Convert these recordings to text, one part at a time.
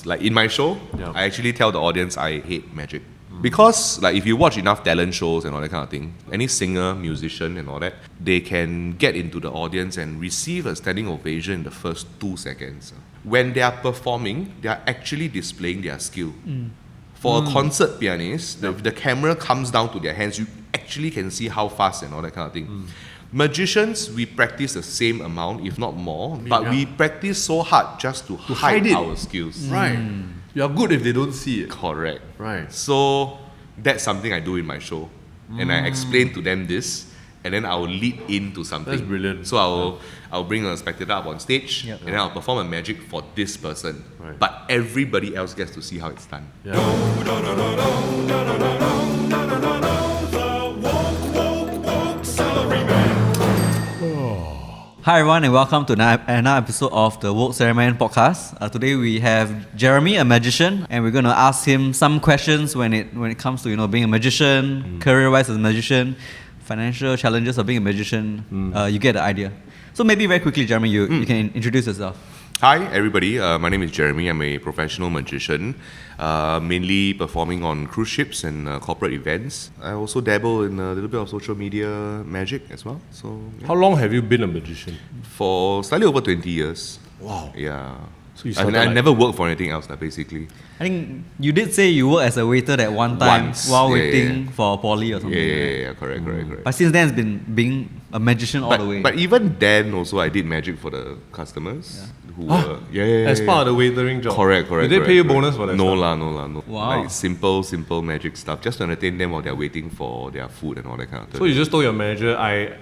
Like in my show, I actually tell the audience I hate magic. Because like if you watch enough talent shows and all that kind of thing, any singer, musician and all that, they can get into the audience and receive a standing ovation in the first 2 seconds. When they are performing, they are actually displaying their skill. For a concert pianist, if the camera comes down to their hands, you actually can see how fast and all that kind of thing. Magicians, we practice the same amount, if not more, but we practice so hard just to hide our skills. Right. You're good if they don't see it. Correct. Right. So that's something I do in my show. And I explain to them this, and then I'll lead into something. That's brilliant. So I'll bring a spectator up on stage, and then I'll perform a magic for this person. Right. But everybody else gets to see how it's done. Hi everyone and welcome to another episode of the Woke Ceremony podcast. Today we have Jeremy, a magician, and we're going to ask him some questions when it comes to being a magician, career-wise as a magician, financial challenges of being a magician. You get the idea. So maybe very quickly, Jeremy, you can introduce yourself. Hi everybody, my name is Jeremy. I'm a professional magician, mainly performing on cruise ships and corporate events. I also dabble in a little bit of social media magic as well. So How long have you been a magician? for slightly over 20 years. Wow. Yeah. So you I started never worked for anything else, basically. I think you did say you worked as a waiter that one time Once, while yeah, waiting for poly or something. Yeah, correct. But since then it's been being a magician all the way. But even then also I did magic for the customers who were As part of the waitering job. Correct. Did they pay you bonus for that? No stuff? no. Wow. Like simple magic stuff, just to entertain them while they're waiting for their food and all that kind of stuff. So you just told your manager,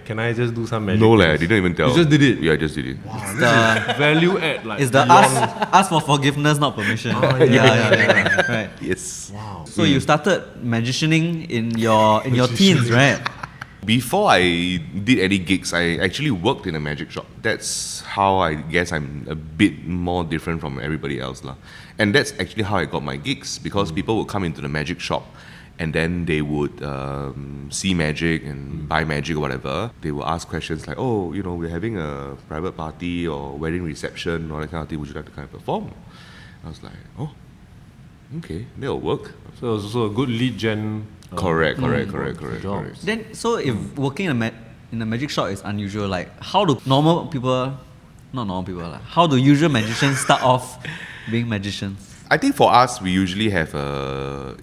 can I just do some magic? No I things? didn't even tell. You just did it? Yeah, I just did it. Wow, this is value add. Like it's the ask for forgiveness, not permission. Yeah. Right. Yes. Wow. So you started magicianing in your teens, right? Before I did any gigs, I actually worked in a magic shop. That's how I guess I'm a bit more different from everybody else. And that's actually how I got my gigs, because people would come into the magic shop and then they would see magic and buy magic or whatever. They would ask questions like, we're having a private party or wedding reception or that kind of thing. Would you like to kind of perform? I was like, okay, that'll work. So it was also a good lead gen. Correct. Then, so if working in a magic shop is unusual, like how do how do usual magicians start off being magicians? I think for us, we usually have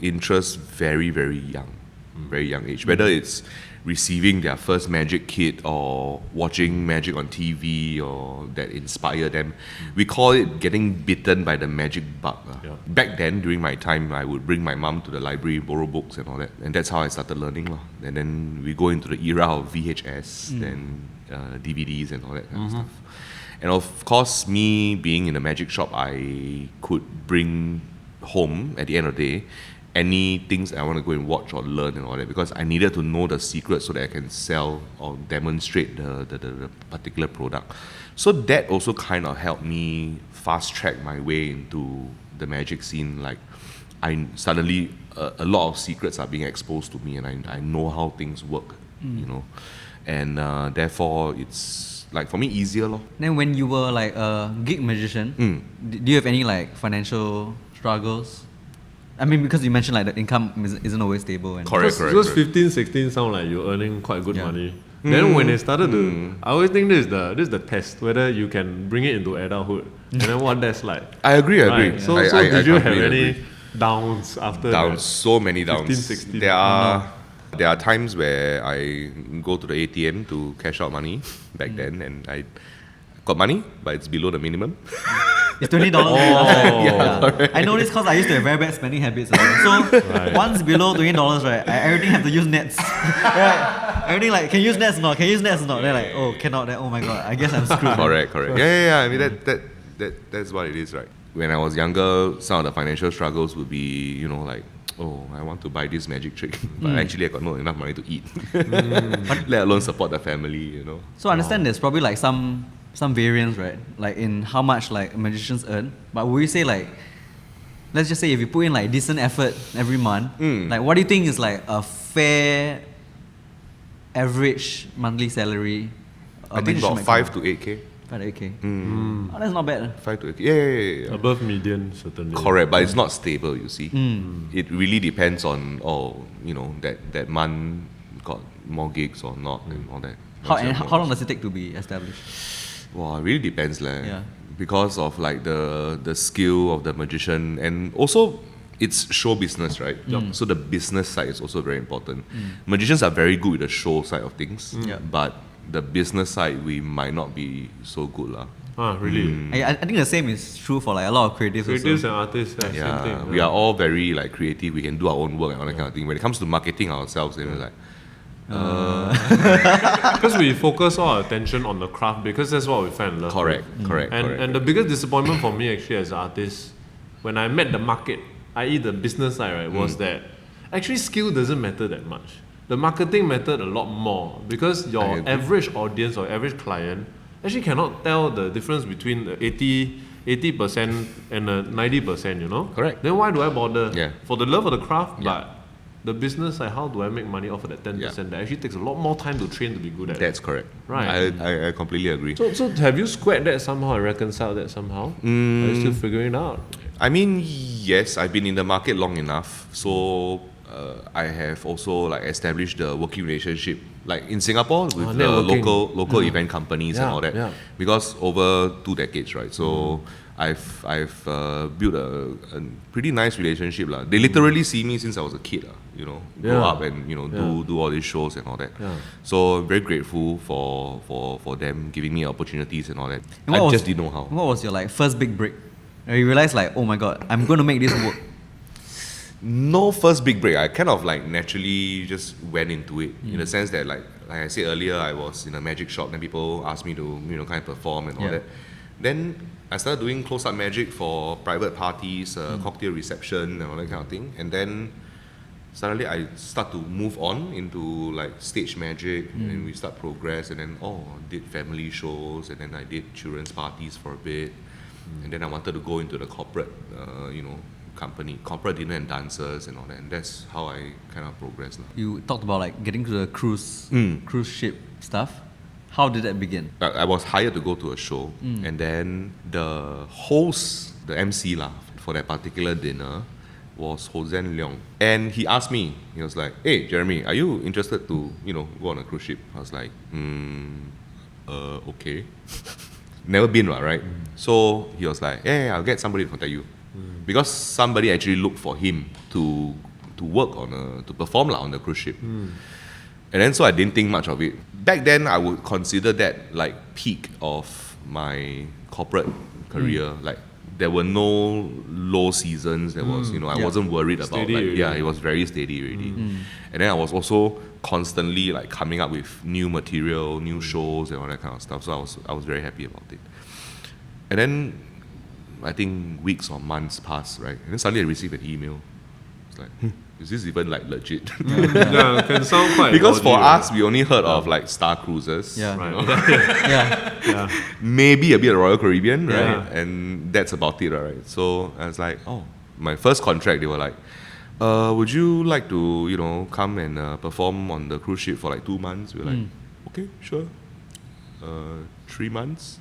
interest very, very young age. Whether it's receiving their first magic kit or watching magic on TV or that inspire them. We call it getting bitten by the magic bug. Back then, during my time, I would bring my mum to the library, borrow books and all that. And that's how I started learning. And then we go into the era of VHS and DVDs and all that kind of stuff. And of course, me being in a magic shop, I could bring home at the end of the day any things I want to go and watch or learn and all that, because I needed to know the secret so that I can sell or demonstrate the particular product. So that also kind of helped me fast track my way into the magic scene. Like I suddenly a lot of secrets are being exposed to me, and I know how things work, and therefore it's like for me easier lor. Then when you were like a gig magician, do you have any like financial struggles? I mean, because you mentioned like the income isn't always stable. And Correct. Because 15, 16 sound like you're earning quite good money. Then when they started to, I always think this is the test, whether you can bring it into adulthood, and then what that's like. I agree. Right. So did you have any downs after that? So many downs. 15, 16. There are times where I go to the ATM to cash out money back then, and I got money, but it's below the minimum. It's $20. I know this because I used to have very bad spending habits. So once below $20, right, I everything have to use nets. Right? Everything like, can you use nets or not? Can you use nets or not? They're like, cannot. Then, oh my god, I guess I'm screwed. Correct. Yeah. I mean that's what it is, right? When I was younger, some of the financial struggles would be, like, I want to buy this magic trick, but actually I got not enough money to eat, let alone support the family, So I understand there's probably like some variance, right? Like in how much like magicians earn. But would you say like, let's just say if you put in like decent effort every month, like what do you think is like a fair average monthly salary? I think about 5 to 8K. 5 to 8K. Oh, that's not bad. 5 to 8K. Yeah. Above median, certainly. Correct, but it's not stable, you see. It really depends on, that month got more gigs or not and all that. How long does it take to be established? Well, it really depends, Yeah. because of like the skill of the magician, and also it's show business, right? So the business side is also very important. Magicians are very good with the show side of things, but the business side we might not be so good lah. Really? I think the same is true for like a lot of creatives Creatives also. and artists, same thing. We are all very like creative. We can do our own work and all that kind of thing. When it comes to marketing ourselves, then we're like, Because we focus all our attention on the craft because that's what we find in love. correct. And the biggest disappointment for me actually as an artist, when I met the market, i.e. the business side, right, was that actually skill doesn't matter that much. The marketing mattered a lot more because I your agree. average audience or average client actually cannot tell the difference between the 80% and the 90%, you know? Correct. Then why do I bother? Yeah. For the love of the craft, but the business side, how do I make money off of that 10% Yeah. that actually takes a lot more time to train to be good at it? That's correct. Right. I completely agree. So have you squared that somehow and reconciled that somehow? Are you still figuring it out? I mean, yes, I've been in the market long enough, so I have also like established the working relationship, like in Singapore with the networking. local event companies and all that. Yeah. Because over 2 decades, right? So I've built a pretty nice relationship lah. They literally see me since I was a kid, grow Yeah. up and do all these shows and all that. Yeah. So I'm very grateful for them giving me opportunities and all that. And I what just was- didn't know how. What was your like first big break? You realized like, oh my god, I'm going to make this work. No first big break. I kind of like naturally just went into it in the sense that like I said earlier, I was in a magic shop. Then people asked me to kind of perform and all Yeah. that. Then I started doing close-up magic for private parties, cocktail reception and all that kind of thing. And then suddenly I start to move on into like stage magic, and we start progress. And then did family shows, and then I did children's parties for a bit. And then I wanted to go into the corporate, company, corporate dinner and dancers and all that. And that's how I kind of progressed. You talked about like getting to the cruise ship stuff. How did that begin? I was hired to go to a show, and then the host, the MC for that particular dinner was Hosen Leong. And he asked me, he was like, "Hey, Jeremy, are you interested to, go on a cruise ship?" I was like, okay. Never been, right? So he was like, "Yeah, I'll get somebody to contact you." Because somebody actually looked for him to work to perform on the cruise ship. And then so I didn't think much of it. Back then I would consider that like peak of my corporate career. Like there were no low seasons. There was, I wasn't worried about Steady already. it was very steady already. And then I was also constantly like coming up with new material, new shows and all that kind of stuff. So I was very happy about it. And then I think weeks or months passed, right? And then suddenly I received an email. It's like, is this even like legit? Yeah, can sound quite Because for dodgy, us, we only heard of like Star Cruises. Yeah. right? Yeah. Maybe a bit of Royal Caribbean, right? Yeah. And that's about it, right? So I was like, my first contract, they were like, would you like to, come and perform on the cruise ship for like 2 months? We were like, okay, sure. 3 months,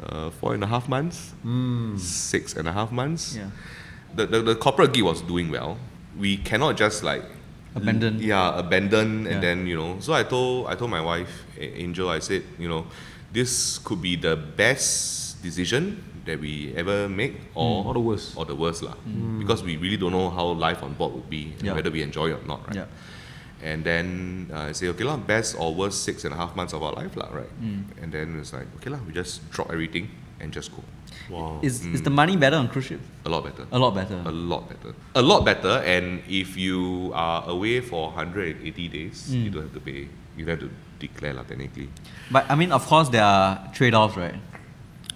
4.5 months, 6.5 months. Yeah. The corporate gig was doing well. We cannot just like Abandon. abandon Yeah. and then So I told my wife, Angel, I said, this could be the best decision that we ever make, Or the worst. or the worst lah. Because we really don't know how life on board would be, and Yeah. whether we enjoy it or not, right? Yeah. And then I say, okay lah, best or worst 6.5 months of our life lah, right? And then it's like, okay lah, we just drop everything and just go. Wow. Is the money better on cruise ship? A lot better. A lot better. A lot better. A lot better, and if you are away for 180 days, you don't have to pay. You don't have to declare lah, technically. But I mean, of course, there are trade-offs, right?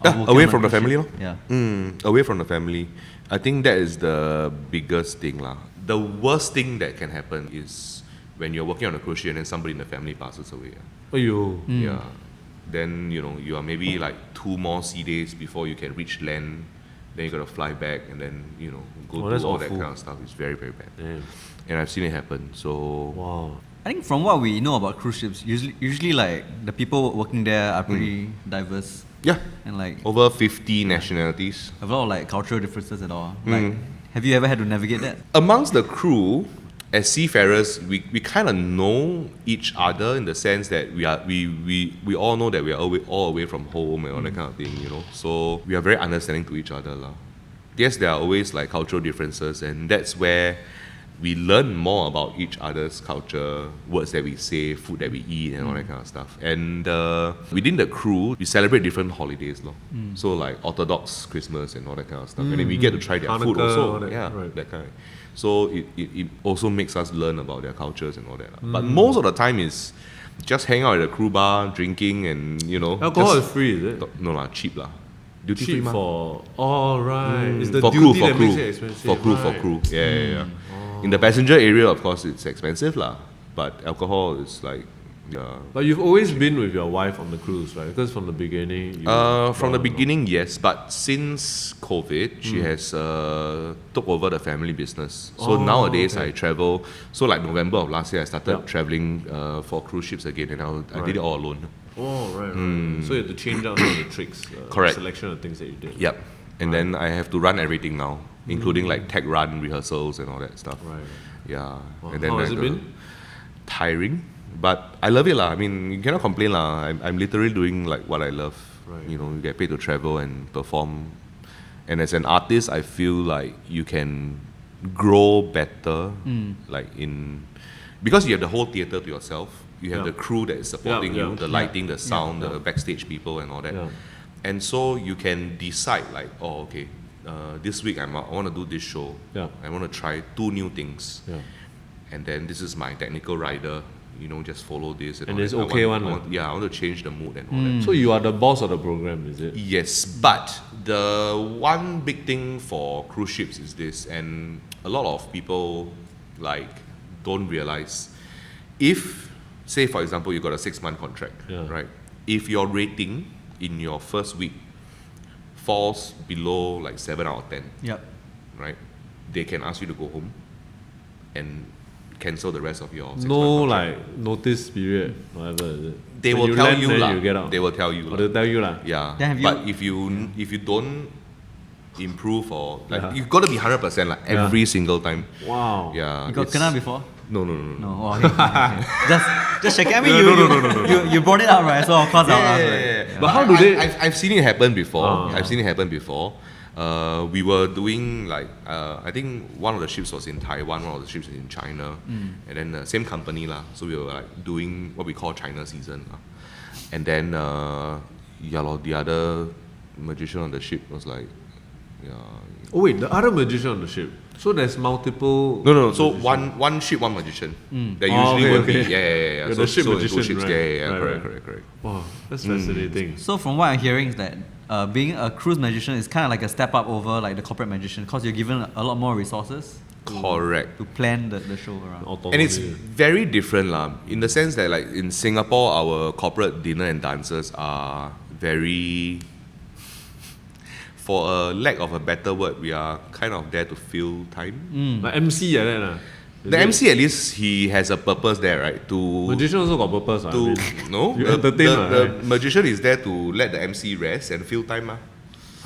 Yeah, Of working away on a from the cruise family, ship. lor. Yeah. Away from the family. I think that is the biggest thing lah. The worst thing that can happen is when you're working on a cruise ship and then somebody in the family passes away. Aiyo. Yeah. Then you are maybe like 2 more sea days before you can reach land. Then you gotta fly back and then go Oh, that's do all that awful. kind of stuff. It's very, very bad. Damn. And I've seen it happen. So Wow. I think from what we know about cruise ships, usually like the people working there are pretty diverse. Yeah. And like Over 50 nationalities. a lot of like cultural differences and all. Like, have you ever had to navigate that? Amongst the crew, as seafarers, we kind of know each other in the sense that we all know that we are all away from home and all that kind of thing, you know. So we are very understanding to each other, lah. Yes, there are always like cultural differences, and that's where we learn more about each other's culture, words that we say, food that we eat, and all that kind of stuff. And within the crew, we celebrate different holidays, lor. So like Orthodox Christmas and all that kind of stuff. And then we get to try their food Hanukkah, all also. that, Yeah, right. that kind. So it also makes us learn about their cultures and all that. But most of the time is just hang out at the crew bar, drinking, and you know. Alcohol just- is free, is it? No lah, cheap lah. Duty free Cheap mah. for... Oh, right. It's the for duty crew, that makes it expensive. for right. crew. Yeah. In the passenger area, of course, it's expensive lah. But alcohol is like, yeah. But you've always been with your wife on the cruise, right? Because from the beginning... From the beginning, yes. But since COVID, she has took over the family business. So nowadays, okay. I travel. So like November of last year, I started Yeah. traveling for cruise ships again, and I did it all alone. Oh, right. So you have to change out some of the tricks. Correct. Selection of things that you did. Yep. And then I have to run everything now, including like tech run rehearsals and all that stuff. Right. Yeah. Wow. And then How I has it have to- been? Tiring, but I love it lah. I mean, you cannot complain lah. I'm literally doing like what I love. Right. You know, you get paid to travel and perform. And as an artist, I feel like you can grow better, like because you have the whole theater to yourself. You have Yeah. the crew that is supporting Yeah, you, yeah. the lighting, the sound, the backstage people, and all that. Yeah. And so you can decide like, oh, okay, this week I want to do this show. Yeah. I want to try 2 new things. Yeah. And then this is my technical rider, you know, just follow this. And all it's that. okay I one, want, yeah, I want to change the mood and all that. So you are the boss of the program, is it? Yes, but the one big thing for cruise ships is this, and a lot of people like don't realize, if, say for example, you got a 6-month contract, Yeah. right? If your rating in your first week falls below like 7 out of 10, Yep. right? They can ask you to go home and cancel the rest of your 6-month No contract. like notice period, whatever is it. They When will tell land, you then lah. you get out. They will tell you Or lah. they'll tell you lah. Yeah, Then have but you- if you don't improve or like Yeah. you've got to be 100% like every single time. Wow. Yeah. You got it's- kena before? No. No. Oh, okay, okay. Just check. I mean, you brought it up, right? So of course I'll ask. Right? But how do they- I've seen it happen before. Ah. I've seen it happen before. We were doing like I think one of the ships was in Taiwan, one of the ships was in China, and then the same company lah. So we were like doing what we call China season, lah. And then yeah lor, the other magician on the ship was like, yeah. Oh wait, the other magician on the ship. So there's multiple. No. So magicians. one ship, one magician. There Oh, usually okay, would be okay. yeah. You're So the ship so in two magician, ships, right. yeah. Right, Correct. Wow, that's fascinating. So from what I'm hearing is that being a cruise magician is kind of like a step up over like the corporate magician because you're given a lot more resources Correct. to plan the show around. Autonomy. And it's very different lah, in the sense that like in Singapore, our corporate dinner and dances are very, for a lack of a better word, we are kind of there to fill time. like MC like that lah. Is The it? MC at least he has a purpose there, right? To Magician also got purpose. I to mean. no, You entertain lah, the right? magician is there to let the MC rest and fill time mah.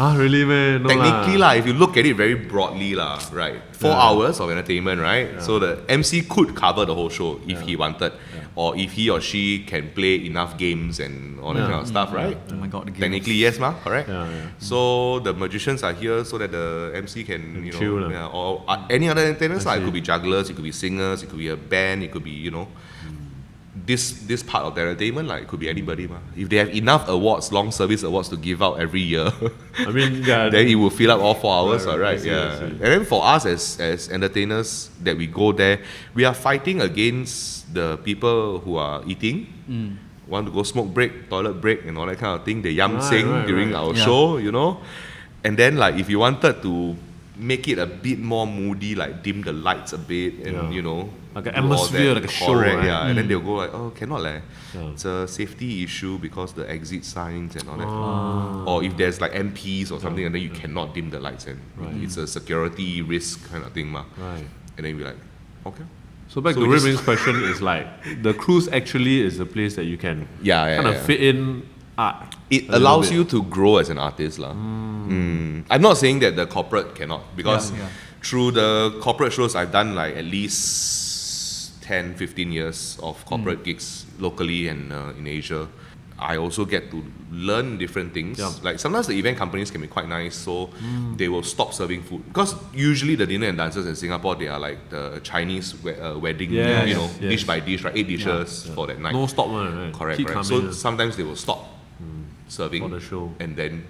Ah, really, man? No Technically lah, if you look at it very broadly lah, right? 4 hours of entertainment, right? So the MC could cover the whole show if he wanted, or if he or she can play enough games and all that Yeah. kind of stuff, right? Oh my god, the game. Technically yes, ma, correct. Yeah. So the magicians are here so that the MC can you chill know, lah. yeah, or any other entertainers lah. It see. could be jugglers, it could be singers, it could be a band, it could be this part of the entertainment like it could be anybody ma. If they have enough awards, long service awards to give out every year. I mean, yeah. Then it will fill up all 4 hours, Right, right? I see, Yeah. I see. And then for us as entertainers that we go there, we are fighting against the people who are eating, want to go smoke break, toilet break, and all that kind of thing. They yam Right, sing right, during right. our Yeah. show, you know. And then like if you wanted to make it a bit more moody, like dim the lights a bit, and Yeah. you know, Like an do all atmosphere, that. like a show, Correct, right? yeah. And then they'll go like, oh, cannot leh. Yeah. It's a safety issue because the exit signs and all that. Ah. Or if there's like MPs or something, and then you cannot dim the lights, and Right. it's a security risk kind of thing, ma. Right. And then we're like, okay. So back So to we just- Raymond's question is like the cruise actually is a place that you can Yeah, kind of yeah. fit in art. It a little allows bit. you to grow as an artist. I'm not saying that the corporate cannot, because Yeah. through the corporate shows, I've done like at least 10, 15 years of corporate gigs locally and in Asia. I also get to learn different things. Yeah. Like sometimes the event companies can be quite nice, so they will stop serving food. Because usually the dinner and dances in Singapore, they are like the Chinese wedding, Yes, you know, yes. dish by dish, right? 8 dishes for that night. No stop one, right? Correct, Keep correct. coming, So sometimes they will stop serving for the show. and then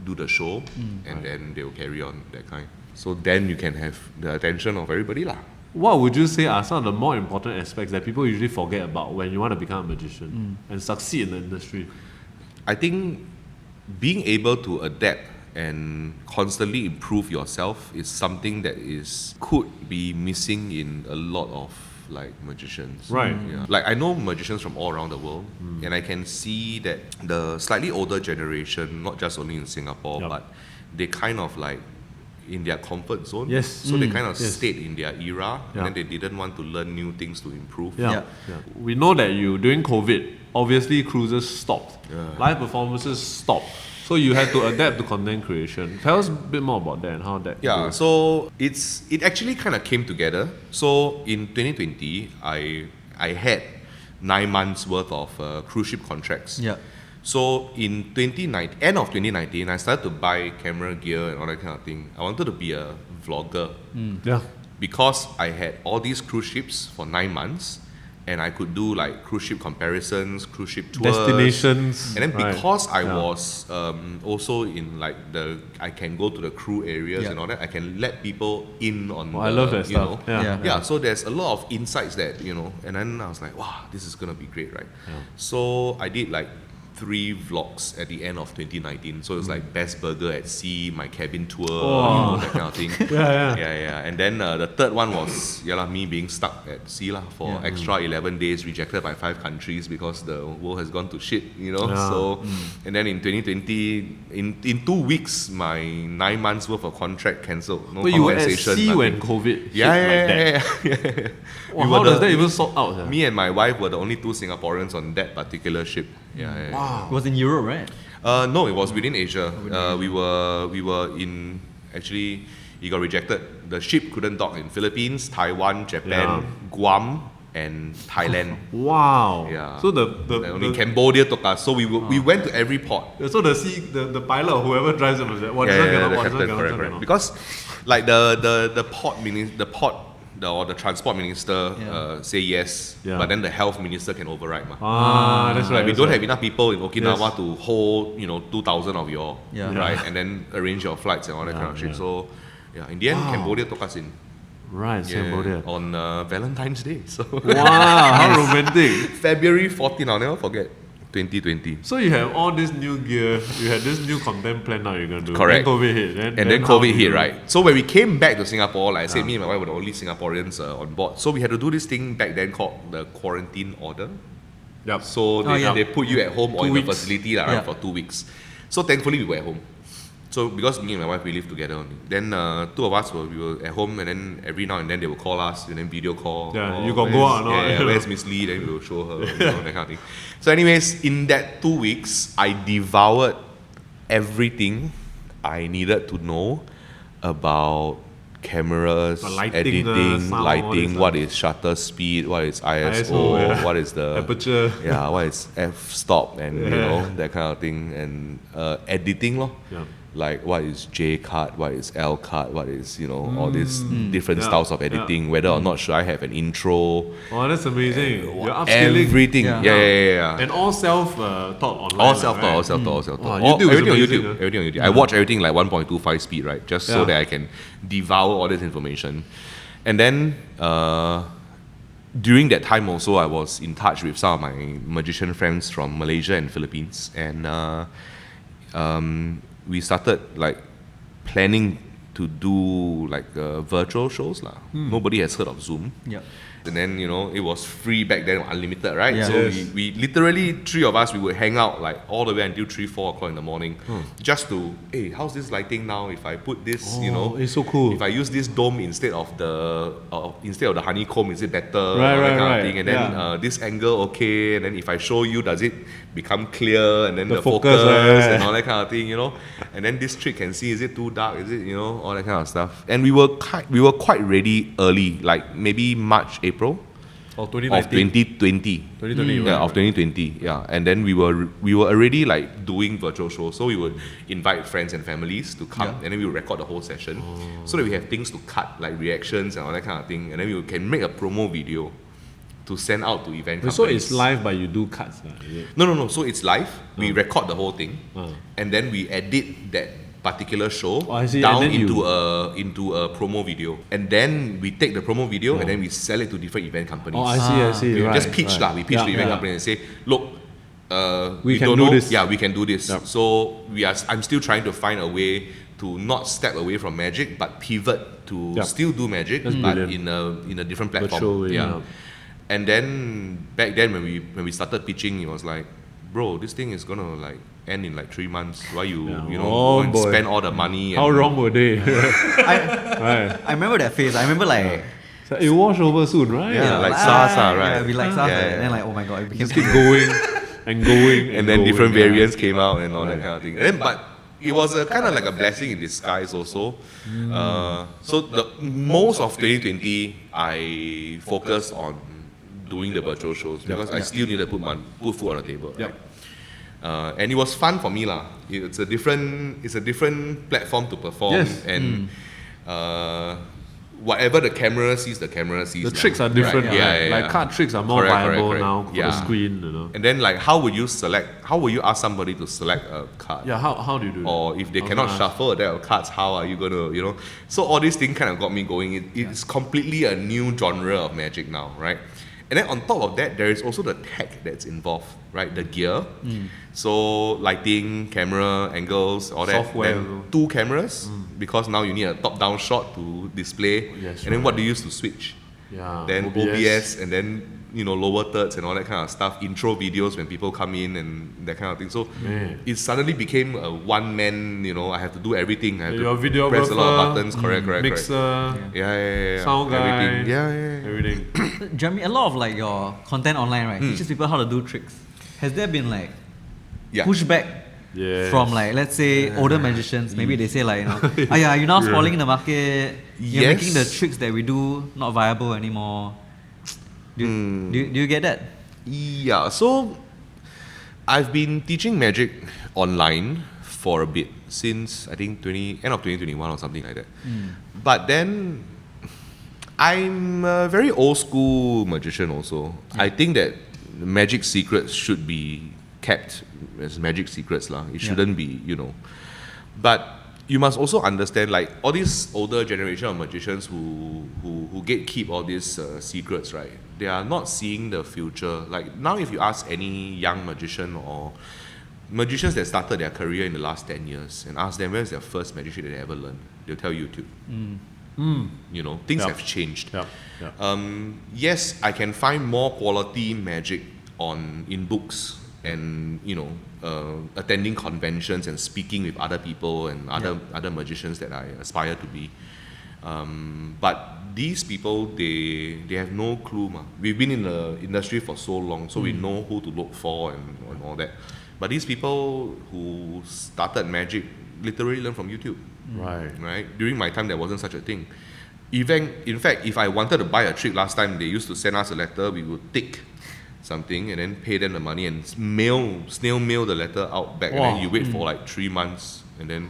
do the show, and then they will carry on that kind. So then you can have the attention of everybody lah. What would you say are some of the more important aspects that people usually forget about when you want to become a magician and succeed in the industry? I think being able to adapt and constantly improve yourself is something that could be missing in a lot of like magicians. Right. Yeah. Like I know magicians from all around the world, and I can see that the slightly older generation, not just only in Singapore, Yup. but they kind of like in their comfort zone. Yes. So they kind of Yes. stayed in their era, Yeah. and then they didn't want to learn new things to improve. Yeah. Yeah. Yeah. We know that during COVID, obviously cruises stopped. Live performances stopped. So you had to adapt to content creation. Tell us a bit more about that and how that Yeah, goes. so it actually kind of came together. So in 2020, I had 9 months worth of cruise ship contracts. Yeah. So in end of 2019, I started to buy camera gear and all that kind of thing. I wanted to be a vlogger Yeah. because I had all these cruise ships for 9 months, and I could do like cruise ship comparisons, cruise ship tours, Destinations. and then Right. because I Yeah. was also in like I can go to the crew areas Yeah. and all that, I can let people in on. I love that you stuff. know. Yeah. Yeah. So there's a lot of insights that and then I was like, wow, this is gonna be great, right? So I did like 3 vlogs at the end of 2019. So it was like best burger at sea, my cabin tour, that kind of thing. Yeah. And then the third one was me being stuck at sea for extra 11 days, rejected by 5 countries because the world has gone to shit, Yeah. So and then in 2020, in 2 weeks, my 9 months worth of contract cancelled. No But you were at compensation. sea when nothing. COVID hit Yeah. like that. We Wow, were how does the- that even sort out? Yeah? Me and my wife were the only 2 Singaporeans on that particular ship. Yeah. Wow. It was in Europe, right? No, it was within Asia. We were in actually. It got rejected. The ship couldn't dock in Philippines, Taiwan, Japan, Guam, and Thailand. Wow. Yeah. So And only Cambodia took us. So we went to every port. so the pilot or whoever drives them was like, The this one cannot, captain, this one correct. cannot. Because like the transport minister say yes, Yeah. but then the health minister can override. That's right. Like we that's don't right. have enough people in Okinawa Yes. to hold 2,000 of your Yeah. right, and then arrange your flights and all that kind of shit. So in the end, Cambodia took us in. Right, Cambodia. On Valentine's Day. So Wow, how romantic. February 14, I'll never forget. 2020. So you have all this new gear, you had this new content plan now you're gonna do. Correct. Then COVID hit. And then how COVID do hit, you- right? So when we came back to Singapore, like I said, me and my wife were the only Singaporeans on board. So we had to do this thing back then called the quarantine order. Yep. So they put you at home or 2 in weeks. the facility right, Yeah. for 2 weeks. So thankfully we were at home. So because me and my wife we live together only. Then 2 of us we were at home, and then every now and then they will call us and then video call. Yeah, Oh, you got go where's- out or not? Yeah, where's Miss Lee? Then we will show her, that kind of thing. So anyways, in that 2 weeks, I devoured everything I needed to know about cameras, The lighting, editing, sound, all lighting, this what is shutter speed, what is ISO, ISO, yeah. what is the Aperture. what is f-stop, and that kind of thing, and editing lor. Yeah. Like what is J cut, what is L cut, what is all these different Yeah. styles of Yeah. editing, whether or not should I have an intro, Oh, that's amazing. You're upskilling. everything. Yeah. Yeah. And all self-taught online. All lah, self-taught, right? all self-taught, all self-taught. Wow, All- YouTube is everything on amazing, YouTube. ah. Everything on YouTube. I watch everything like 1.25 speed, right? Just so Yeah. that I can devour all this information. And then during that time also, I was in touch with some of my magician friends from Malaysia and Philippines, and we started like planning to do like virtual shows lah. Nobody has heard of Zoom. Yep. And then, you know, it was free back then, unlimited, right? Yeah. So Yes. we literally, three of us, we would hang out like all the way until 3, 4 o'clock in the morning, just to, hey, how's this lighting now? If I put this, you know, it's so cool. if I use this dome instead of the honeycomb, is it better? Right, and all that right, kind right. of thing. And then Yeah. this angle, okay. And then if I show you, does it become clear? And then The the focus, focus right. and all that kind of thing, you know. And then this trick can see, is it too dark? Is it, you know, all that kind of stuff. And we were quite ready early, like maybe March, April Or of 2019. 2020. 2020, Yeah, right, of 2020. Yeah, and then we were already like doing virtual shows, so we would invite friends and families to come, and then we would record the whole session, so that we have things to cut, like reactions and all that kind of thing, and then we can make a promo video to send out to event companies. So it's live, but you do cuts, is it? No. So it's live. We record the whole thing, and then we edit that particular show I see. down And then into a promo video, and then we take the promo video and then we sell it to different event companies. Oh, I see. We Right, just pitch right. lah. We pitch Yeah, to event yeah. company and say, look, We can don't do know. this. Yeah, we can do this. Yep. So I'm still trying to find a way to not step away from magic, but pivot to Yep. still do magic, That's but brilliant. in a different platform. Virtual way, yeah. And then back then when we started pitching, it was like, bro, this thing is gonna like end in like 3 months. Why you Oh, go and boy. spend all the money? How and wrong were they? I, Right. I remember that phase. I remember like So it wash over soon, right? Yeah, like SARS, right? Yeah, we like SARS, Yeah, and yeah. then like, oh my god, it became Just keep going and going. And then going, different yeah. variants came out and all that kind of thing. And then, but it was a kind of like a blessing in disguise also. So the most of 2020, I focused on doing the virtual shows because I still needed to put food on the table. Yep. Right? And it was fun for me lah. It's a different platform to perform, Yes. and whatever the camera sees The lah. tricks are different, Right. right? Yeah. Like card tricks are more Correct, viable correct. now for Yeah. the screen, you know. And then like how would you ask somebody to select a card? Yeah, how do you do that? Or if they I was cannot gonna ask. shuffle a deck of cards, how are you gonna, you know? So all these things kind of got me going. It's completely a new genre of magic now, right? And then on top of that, there is also the tech that's involved, right? The gear. So lighting, camera, angles, all that. Software. Then 2 cameras, because now you need a top-down shot to display. Yes, and then what do you use to switch? Yeah, Then OBS, and then, you know, lower thirds and all that kind of stuff, intro videos when people come in and that kind of thing. So Man. it suddenly became a one-man, you know, I have to do everything. I have Your to press a lot of videographer, buttons, correct. Mixer, Yeah. sound guy, Everything. Yeah. everything. Jeremy, a lot of like your content online, right, Hmm. teaches people how to do tricks. Has there been like Yeah. pushback Yes. from like, let's say, older magicians? Maybe they say like, you know, oh yeah, you're now spoiling the market. You're Yes. making the tricks that we do not viable anymore. Do you get that? Yeah, so I've been teaching magic online for a bit, since I think end of 2021 or something like that. But then I'm a very old school magician also. I think that magic secrets should be kept as magic secrets lah. It shouldn't be, you know. But you must also understand, like all these older generation of magicians who gatekeep all these secrets, right? They are not seeing the future. Like now, if you ask any young magician or magicians that started their career in the last 10 years and ask them where's their first magic trick that they ever learned, they'll tell you YouTube. You know, things Yep. have changed. Yeah. Yes, I can find more quality magic in books and, you know, attending conventions and speaking with other people and other magicians that I aspire to be. But these people, they have no clue. We've been in the industry for so long, so we know who to look for and all that. But these people who started magic literally learn from YouTube. Right? During my time, there wasn't such a thing. In fact, if I wanted to buy a trick last time, they used to send us a letter. We would tick something and then pay them the money and snail mail the letter out back. And then you wait for like 3 months, and then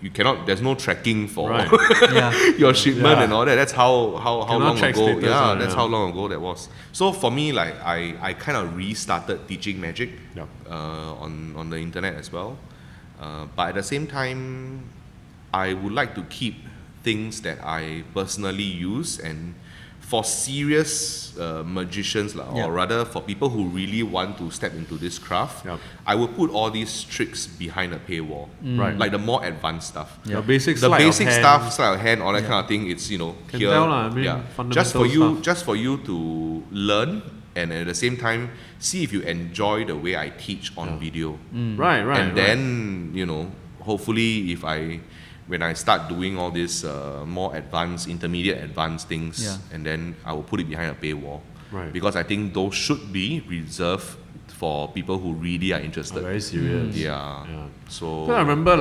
you cannot. There's no tracking for Right. Yeah. your shipment Yeah. and all that. That's how Cannot long track ago. status, Yeah, that's yeah. how long ago that was. So for me, like I kind of restarted teaching magic Yep. on the internet as well. But at the same time, I would like to keep things that I personally use and for serious magicians, or rather for people who really want to step into this craft, I will put all these tricks behind a paywall. Right. Like the more advanced stuff. The basic The sleight basic of hand. stuff, sleight of hand, all that kind of thing, it's, Can here. tell lah, I mean, fundamental stuff. Just for you to learn, and at the same time, see if you enjoy the way I teach on video. Right. And then, hopefully when I start doing all this more advanced, intermediate advanced things, and then I will put it behind a paywall. Right. Because I think those should be reserved for people who really are interested. Very serious. Yeah. So I remember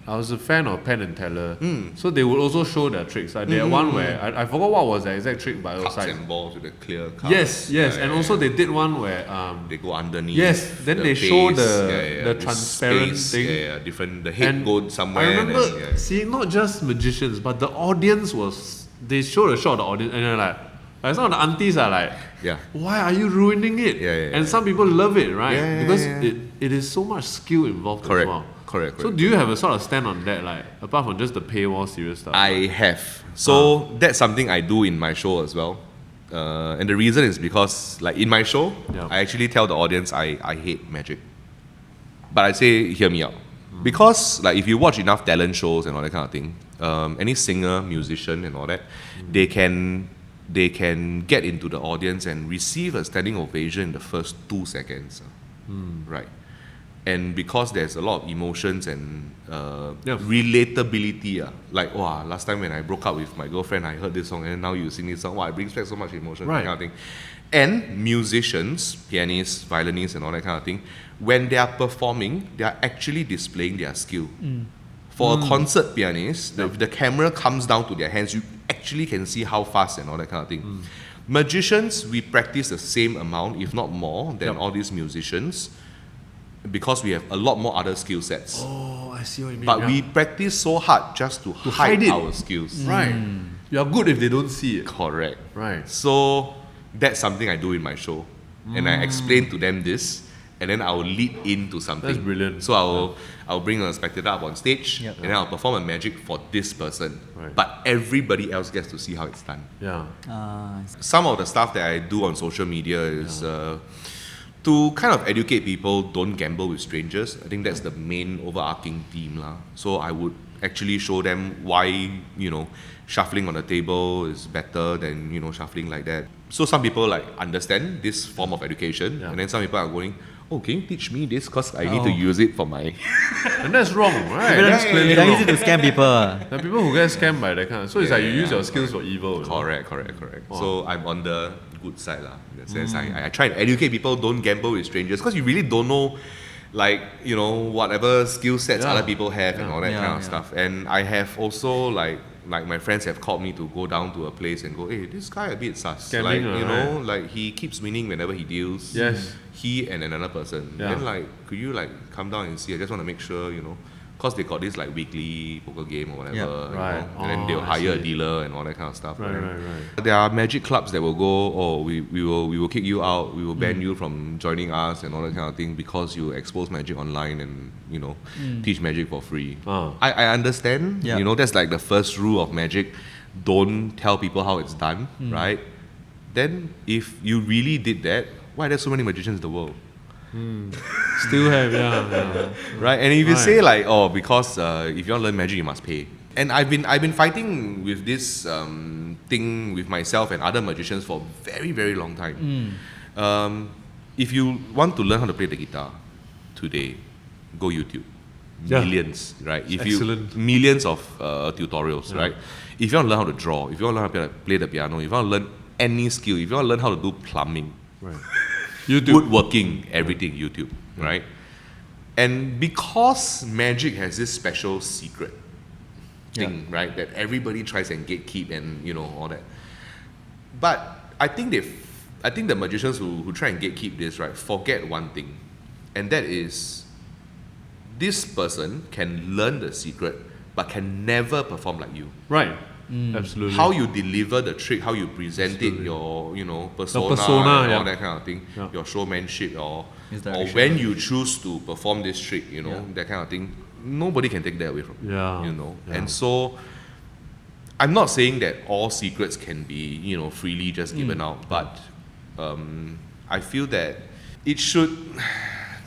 I was a fan of Penn and Teller. So they would also show their tricks. Like they had one where I forgot what was the exact trick, but it was cups like and balls with a clear cup. yes, and also they did one where they go underneath. yes, then the they show base, the this transparent space, thing. different. The head And goes somewhere. I remember and then, seeing not just magicians, but the audience they showed a shot of the audience, and they're like some of the aunties are like, why are you ruining it? And some people love it, right? Because it is so much skill involved as well. Correct. So do you have a sort of stand on that, like apart from just the paywall serious stuff? I have. So that's something I do in my show as well. And the reason is because, like in my show, I actually tell the audience I hate magic. But I say, hear me out. Because like if you watch enough talent shows and all that kind of thing, any singer, musician and all that, they can get into the audience and receive a standing ovation in the first 2 seconds. Right. And because there's a lot of emotions and relatability, like, wow, last time when I broke up with my girlfriend, I heard this song, and now you sing this song, wow, it brings back so much emotion, that kind of thing. And musicians, pianists, violinists, and all that kind of thing, when they are performing, they are actually displaying their skill. For a concert pianist, if the camera comes down to their hands, you actually can see how fast and all that kind of thing. Magicians, we practice the same amount, if not more, than all these musicians, because we have a lot more other skill sets. Oh, I see what you mean. But we practice so hard just to hide our skills. Right. You are good if they don't see it. Correct. Right. So that's something I do in my show. And I explain to them this, and then I will lead into something. That's brilliant. So I'll bring a spectator up on stage, and then I'll perform a magic for this person. Right. But everybody else gets to see how it's done. Yeah. Some of the stuff that I do on social media is to kind of educate people, don't gamble with strangers. I think that's the main overarching theme. So I would actually show them why, shuffling on the table is better than, shuffling like that. So some people like understand this form of education, and then some people are going, oh, can you teach me this? Because I need to use it for my... And that's wrong, right? That's clearly They're wrong. easy to scam people. There are people who get scammed by that kind of... So it's like you use your skills for evil. Correct. So I'm on the good side in that sense. I try to educate people, don't gamble with strangers, because you really don't know, like, whatever skill sets other people have and all that kind of stuff. And I have also like my friends have called me to go down to a place and go, hey, this guy a bit sus. Scamming, like he keeps winning whenever he deals. Yes. He and another person. Then could you come down and see? I just want to make sure, because they got this like weekly poker game or whatever. Right. And then they'll hire a dealer and all that kind of stuff. Right. There are magic clubs that will go, we will kick you out, we will ban you from joining us and all that kind of thing because you expose magic online and teach magic for free. I understand. That's like the first rule of magic. Don't tell people how it's done, right? Then if you really did that, why are there so many magicians in the world? Still have, Right? And if you say like, because if you want to learn magic, you must pay. And I've been fighting with this thing with myself and other magicians for a very, very long time. If you want to learn how to play the guitar today, go YouTube. Millions, right? Excellent. Millions of tutorials, right? If you want to learn how to draw, if you want to learn how to play the piano, if you want to learn any skill, if you want to learn how to do plumbing, right. YouTube. Woodworking, everything, YouTube, right? And because magic has this special secret thing, right, that everybody tries and gatekeep and all that. But I think the magicians who try and gatekeep this, right, forget one thing, and that is this person can learn the secret but can never perform like you. Right. Absolutely. How you deliver the trick, how you present it, your persona, and all that kind of thing, your showmanship, or when you choose to perform this trick, that kind of thing. Nobody can take that away from you. And so I'm not saying that all secrets can be, freely just given out, but I feel that it should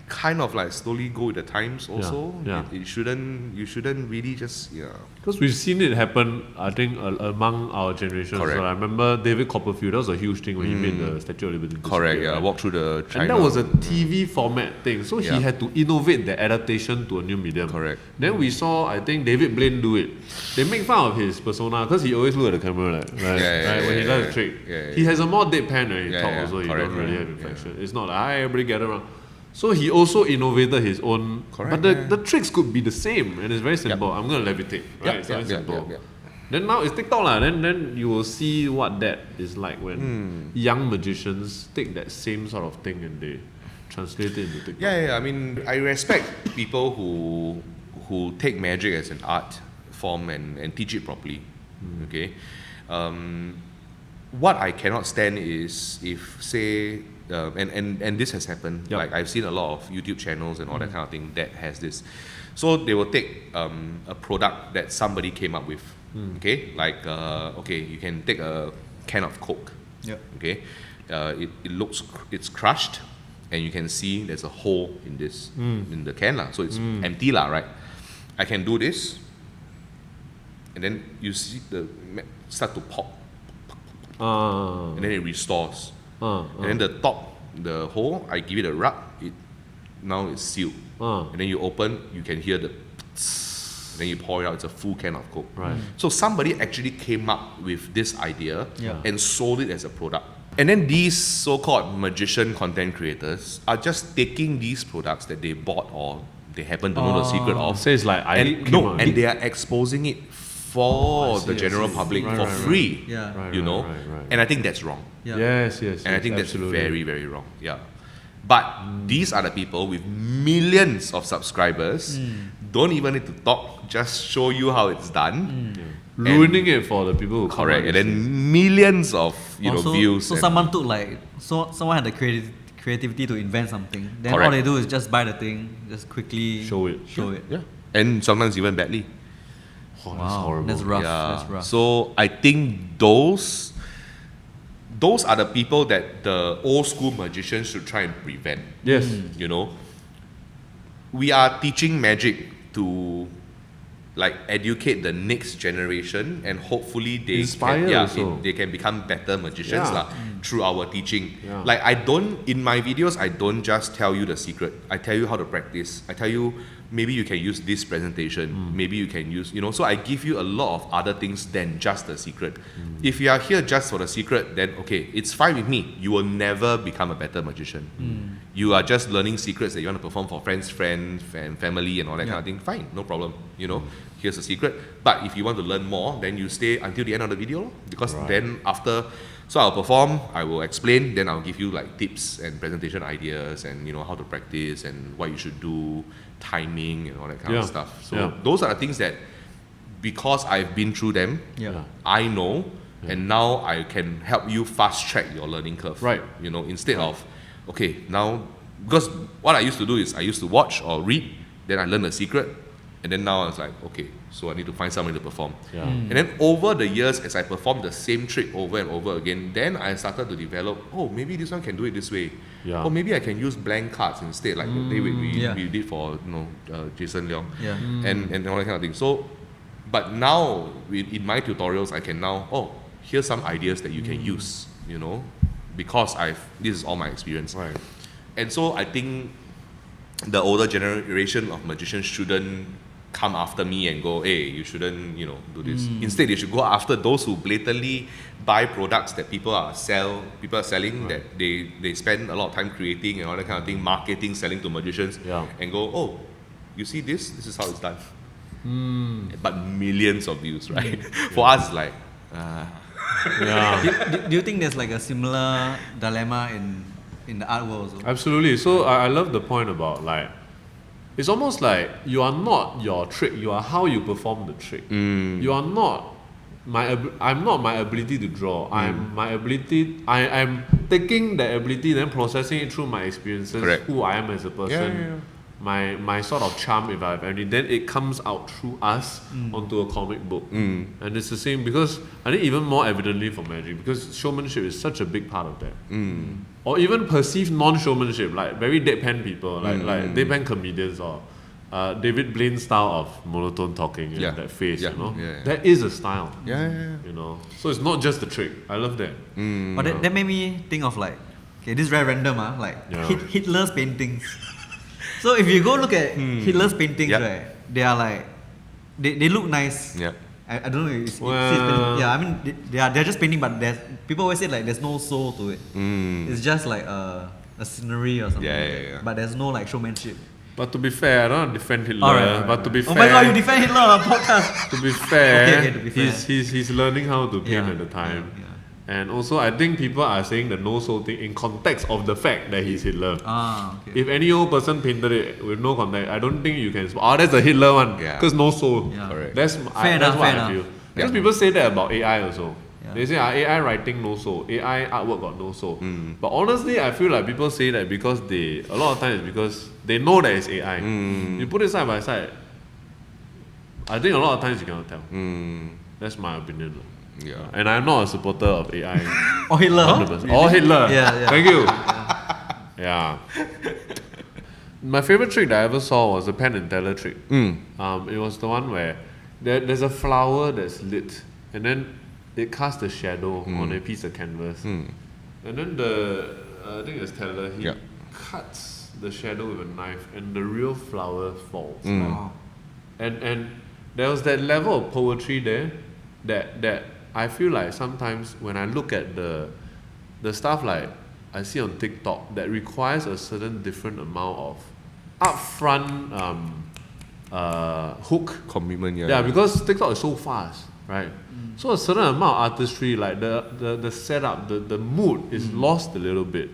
kind of like slowly go with the times also. Yeah. You shouldn't really just, Because we've seen it happen, I think, among our generation. Correct. So I remember David Copperfield, that was a huge thing when he made the Statue of Liberty. Correct, disappear, right? walk through the China. And that was a TV format thing. So Yeah. he had to innovate the adaptation to a new medium. Correct. Then we saw, I think, David Blaine do it. They make fun of his persona because he always look at the camera like, when he does a trick. Yeah. He has a more deadpan when he Yeah, talk yeah. also. He Correct, don't really correct. have inflection. It's not like, hi, everybody gather around. So he also innovated his own. Correct, But the tricks could be the same and it's very simple. I'm going to levitate. Right? Yep, It's very yep, simple. yep. Then now it's TikTok lah. Then you will see what that is like when young magicians take that same sort of thing and they translate it into TikTok. Yeah. I mean, I respect people who take magic as an art form and teach it properly. Okay. What I cannot stand is if, say, and this has happened. Yep. Like I've seen a lot of YouTube channels and all that kind of thing that has this. So they will take a product that somebody came up with. Okay, like you can take a can of Coke. Yep. Okay, it's crushed, and you can see there's a hole in this in the can lah. So it's empty lah, right? I can do this, and then you see start to pop, and then it restores. And then the top, the hole, I give it a rub. Now it's sealed. And then you open, you can hear the. And then you pour it out. It's a full can of Coke. Right. So somebody actually came up with this idea Yeah. and sold it as a product. And then these so-called magician content creators are just taking these products that they bought or they happen to know the secret of. So it's like And they are exposing it for the general public Right, for right, right. free. Yeah. Right, You know? right. And I think that's wrong. Yeah. Yes. And I think that's absolutely. very, very wrong. Yeah. But these are the people with millions of subscribers, don't even need to talk, just show you how it's done. ruining it for the people who come Correct. out And then millions of So views. So and- someone took someone had the creativity to invent something. Then all Correct. they do is just buy the thing, just quickly Show it. Yeah. And sometimes even badly. Oh, that's Wow, horrible. that's rough. Yeah. That's rough. So I think those are the people that the old school magicians should try and prevent. Yes. You know, we are teaching magic to like educate the next generation, and hopefully they Inspire can, also. they can become better magicians Yeah. lah, through our teaching. Yeah. Like in my videos, I don't just tell you the secret. I tell you how to practice. I tell you maybe you can use this presentation. Maybe you can use, so I give you a lot of other things than just the secret. If you are here just for the secret, then okay, it's fine with me. You will never become a better magician. You are just learning secrets that you want to perform for friends and family and all that kind of thing. Fine, no problem. Here's the secret. But if you want to learn more, then you stay until the end of the video, because then after, so I'll perform, I will explain, then I'll give you like tips and presentation ideas and how to practice and what you should do, timing and all that kind of stuff. So those are the things that, because I've been through them, Yeah. I know, and now I can help you fast track your learning curve. Right. Instead of, okay, now, because what I used to do is I used to watch or read, then I learn the secret, and then now I was like, okay, so I need to find somebody to perform. Yeah. And then over the years, as I performed the same trick over and over again, then I started to develop, maybe this one can do it this way. Yeah. Or maybe I can use blank cards instead, like the day Yeah. we did for Jason Leong. Yeah. And all that kind of thing. So, but now in my tutorials, I can now, here's some ideas that you can use, because this is all my experience. Right. And so I think the older generation of magicians shouldn't come after me and go, hey, you shouldn't, do this. Instead, they should go after those who blatantly buy products that people are selling, that they spend a lot of time creating and all that kind of thing, marketing, selling to magicians, and go, you see this is how it's done. But millions of views, right? For us, like, Yeah. Do you think there's like a similar dilemma in the art world also? Absolutely. So I love the point about it's almost like you are not your trick, you are how you perform the trick. You are not I'm not my ability to draw. I'm taking the ability, then processing it through my experiences, Correct. who I am as a person. my sort of charm, if I have any, then it comes out through us onto a comic book. And it's the same because I think even more evidently for magic, because showmanship is such a big part of that. Or even perceived non-showmanship, like very deadpan people, like deadpan comedians or David Blaine's style of monotone talking and that face, that is a style. You know, so it's not just the trick. I love that. But that made me think of like, okay, this is very random, Hitler's paintings. So if you go look at Hitler's paintings, right, they are like, they look nice. I don't know. I mean, they're just painting, but people always say like there's no soul to it. It's just like a scenery or something. But there's no like showmanship. But to be fair, I don't defend Hitler. But to be fair, oh my god, you defend Hitler on a podcast. To be fair, to be fair. He's learning how to paint at the time. And also, I think people are saying the no soul thing in context of the fact that he's Hitler. If any old person painted it with no context, I don't think you can. That's a Hitler one because no soul. Correct. That's what I feel. Because people say that about AI also. They say AI writing no soul, AI artwork got no soul. But honestly, I feel like people say that because a lot of times because they know that it's AI. You put it side by side, I think a lot of times you cannot tell. That's my opinion. And I'm not a supporter of AI. Or Hitler. 100%. Or Hitler. Thank you. My favorite trick that I ever saw was the Penn and Teller trick. It was the one where there's a flower that's lit, and then it casts a shadow on a piece of canvas. And then I think it's Teller, he cuts the shadow with a knife, and the real flower falls. And there was that level of poetry there that I feel like sometimes when I look at the stuff like I see on TikTok that requires a certain different amount of upfront hook commitment, because TikTok is so fast, right? So a certain amount of artistry, like the setup, the mood is lost a little bit.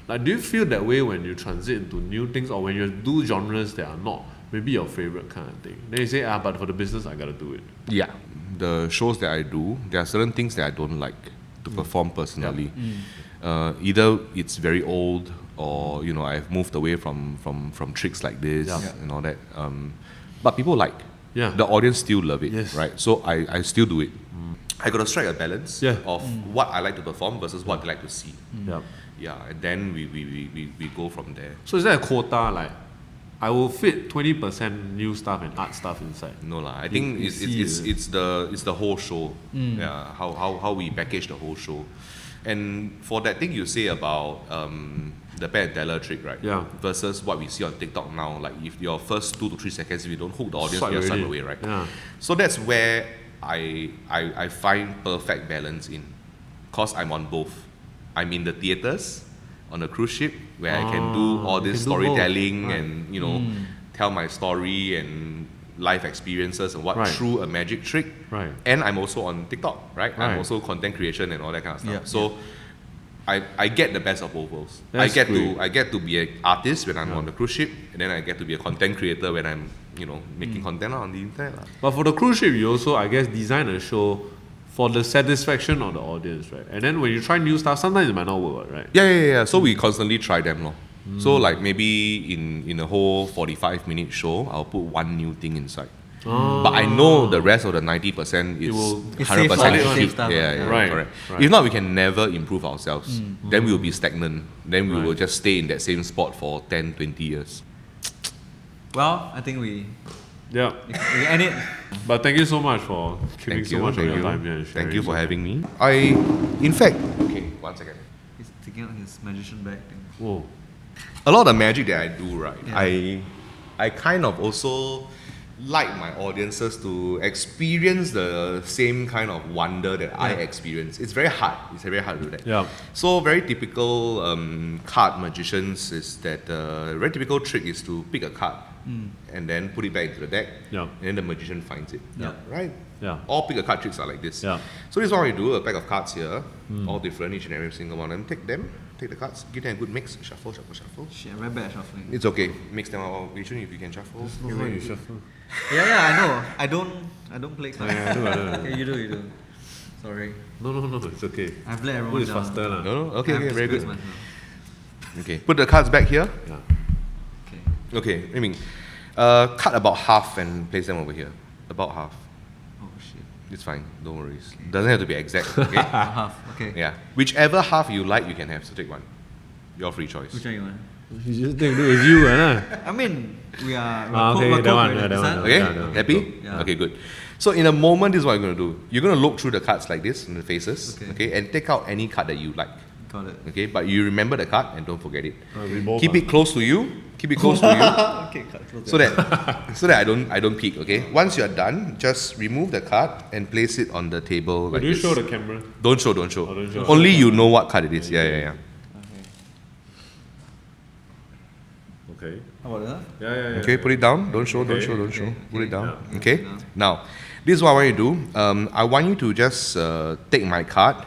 Like, do you feel that way when you transit into new things, or when you do genres that are not maybe your favorite kind of thing? Then you say, but for the business I gotta do it. The shows that I do, there are certain things that I don't like to perform personally. Either it's very old, or I've moved away from tricks like this and all that. But people like. The audience still love it, right? So I still do it. I got to strike a balance of what I like to perform versus what they like to see. And then we go from there. So is there a quota, like I will fit 20% new stuff and art stuff inside? No lah. I think it's the whole show. How we package the whole show. And for that thing you say about the Penn and Teller trick, right? Versus what we see on TikTok now, like if your first 2 to 3 seconds, if you don't hook the audience, you're swipe away, right? So that's where I find perfect balance in, cause I'm on both. I'm in the theaters on a cruise ship where I can do all this storytelling and tell my story and life experiences and what through a magic trick. And I'm also on TikTok, right? I'm also content creation and all that kind of stuff. So I get the best of both worlds. I get to be an artist when I'm on the cruise ship, and then I get to be a content creator when I'm making content on the internet. But for the cruise ship, you also, I guess, design a show for the satisfaction of the audience, right? And then when you try new stuff, sometimes it might not work, right? So we constantly try them, lor. So like maybe in a whole 45-minute show, I'll put one new thing inside. But I know the rest of the 90% is 100% safe stuff. Correct. If not, we can never improve ourselves. Then we will be stagnant. Then we will just stay in that same spot for 10, 20 years. Well, I think we end it. But thank you so much for giving so much of your time here and sharing. Thank you for having me. In fact, okay, 1 second. He's taking out his magician bag thing. Whoa. A lot of the magic that I do, right? I kind of also like my audiences to experience the same kind of wonder that I experience. It's very hard. It's very hard to do that. So very typical card magicians is that very typical trick is to pick a card and then put it back into the deck, and then the magician finds it. Right? All pick a card tricks are like this. So this is what we do: a pack of cards here, all different, each and every single one. And take the cards, give them a good mix, shuffle. Shit, I'm very bad at shuffling. It's okay. Mix them out. If you can shuffle. You shuffle. I know. I don't play cards. I do. Okay, you do. Sorry. No, it's okay. I've let everyone down. Faster lah. No. Okay, very good. Okay, put the cards back here. Okay. Okay, I mean, cut about half and place them over here. About half. Oh shit. It's fine, don't worry. Doesn't have to be exact, okay? Half. Okay. Yeah. Whichever half you like, you can have, so take one. Your free choice. Which one you want? You just think do with you, I mean, we are. okay, we're that one, co-creators, yeah, that one. huh? Okay? Yeah. Happy? Yeah. Okay, good. So in a moment, this is what I'm going to do. You're going to look through the cards like this, in the faces, Okay. and take out any card that you like. Got it. Okay, but you remember the card and don't forget it. We both Keep are. it close to you. Keep it close to Okay, cut you, close. so that I don't peek. Okay. Once you're done, just remove the card and place it on the table like Do you this. show the camera? Don't show. Oh, don't show. Only you know what card it is. Yeah. Okay. How about that? Yeah. Okay, put it down. Don't show. Okay. Put it down. Yeah. Okay. Yeah. Now, this is what I want you to do. I want you to just take my card.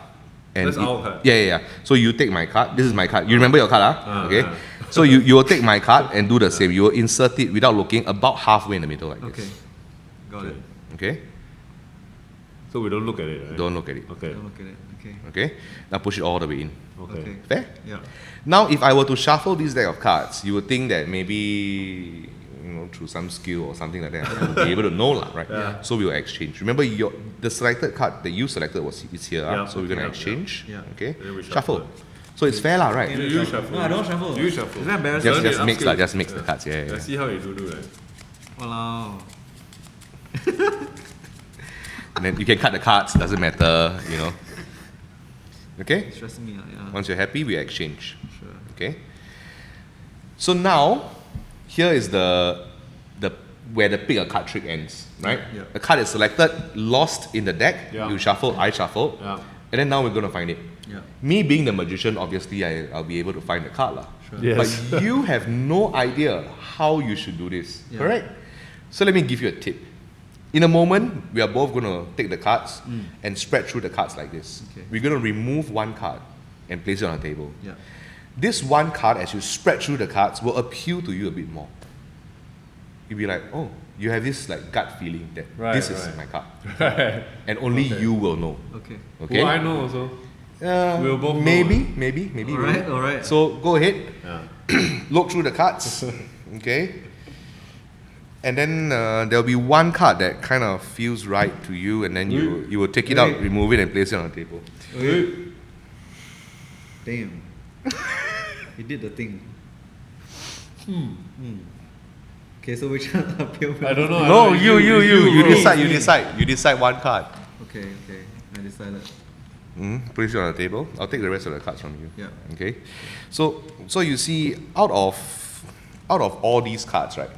And That's our card. Yeah. So you take my card. This is my card. You remember your card, okay? yeah. So you will take my card and do the same. You will insert it without looking about halfway in the middle like Okay. this. Got it. Okay? So we don't look at it, right? Don't look at it. Okay. Don't look at it. Okay. Okay? Now push it all the way in. Okay. Fair? Yeah. Now, if I were to shuffle this deck of cards, you would think that maybe through some skill or something like that, I will be able to know, right? Yeah. So we will exchange. Remember, the selected card that you selected is here, Yeah. so we're gonna Yeah. exchange. Yeah. Okay. Then we Shuffle. shuffle. So it's fair, right? You shuffle. No, I don't shuffle. You shuffle. Is that embarrassing? Just Learn it, mix upskill. just mix the cards. Yeah. Let's see how you do right? Walao. And then you can cut the cards. Doesn't matter. Okay. It's stressing me out. Yeah. Once you're happy, we exchange. Sure. Okay. So now, here is the where the pick a card trick ends, right? Yeah. The card is selected, lost in the deck. Yeah. You shuffle, I shuffle, Yeah. and then now we're gonna find it. Yeah. Me being the magician, obviously I'll be able to find the card lah. Sure. Yes. But you have no idea how you should do this, Yeah. correct? So let me give you a tip. In a moment, we are both gonna take the cards and spread through the cards like this. Okay. We're gonna remove one card and place it on the table. Yeah. This one card, as you spread through the cards, will appeal to you a bit more. You'll be like, oh, you have this like gut feeling that Right, this is right. my card, and only you will know. Okay. Okay. Well, I know also. We'll both know. maybe. All right. All right. So go ahead, Yeah. look through the cards, okay? And then there'll be one card that kind of feels right to you, and then you will take it out, Wait. remove it, and place it on the table. Okay. Damn. He did the thing. Okay, so which one appeal? I don't know. No, I don't know. you bro. decide. You decide one card. Okay. I decided. Place it on the table. I'll take the rest of the cards from you. Yeah. Okay. So you see, out of all these cards, right,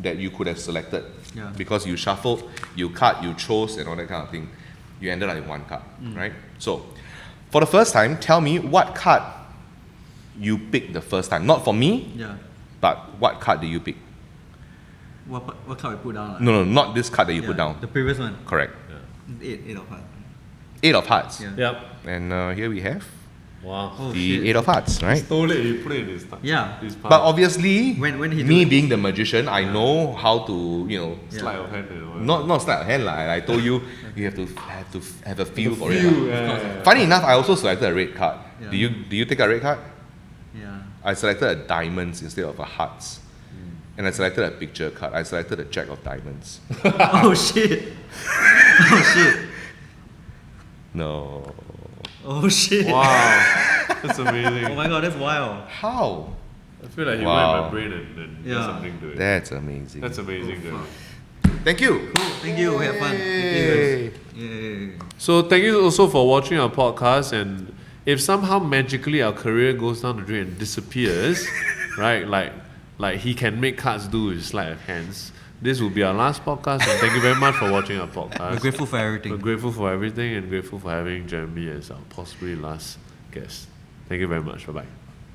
that you could have selected, Yeah. because you shuffled, you cut, you chose, and all that kind of thing, you ended up with one card, right? So, for the first time, tell me what card you picked the first time. Not for me, Yeah. but what card did you pick? What card we put down? No, not this card that you put down. The previous one. Correct. Eight of hearts. 8 of hearts. Yeah. Yep. And here we have Wow. Oh the shit. 8 of hearts, right? Stole it, you put it in his Yeah. his palm. But obviously, When he do me it? being the magician, I know how to, Sleight of hand and all. not sleight of hand like I told you, you have to have a feel for it. Feel, lah. yeah. Funny enough, I also selected a red card. Yeah. Do you take a red card? Yeah. I selected a diamonds instead of a hearts. And I selected a picture card. I selected a jack of diamonds. Oh shit. Oh shit. No. Oh shit. Wow. That's amazing. Oh my god, that's wild. How? I feel like he Wow. went in my brain and did Yeah. something to it. That's amazing. That's amazing, Oh, dude. fuck. Thank you. Cool. Thank you. We had fun. Yay. Yay. So thank you also for watching our podcast. And if somehow magically our career goes down the drain and disappears, right? Like he can make cards do with sleight of hands. This will be our last podcast. And thank you very much for watching our podcast. We're grateful for everything. We're grateful for everything and grateful for having Jeremy as our possibly last guest. Thank you very much. Bye bye.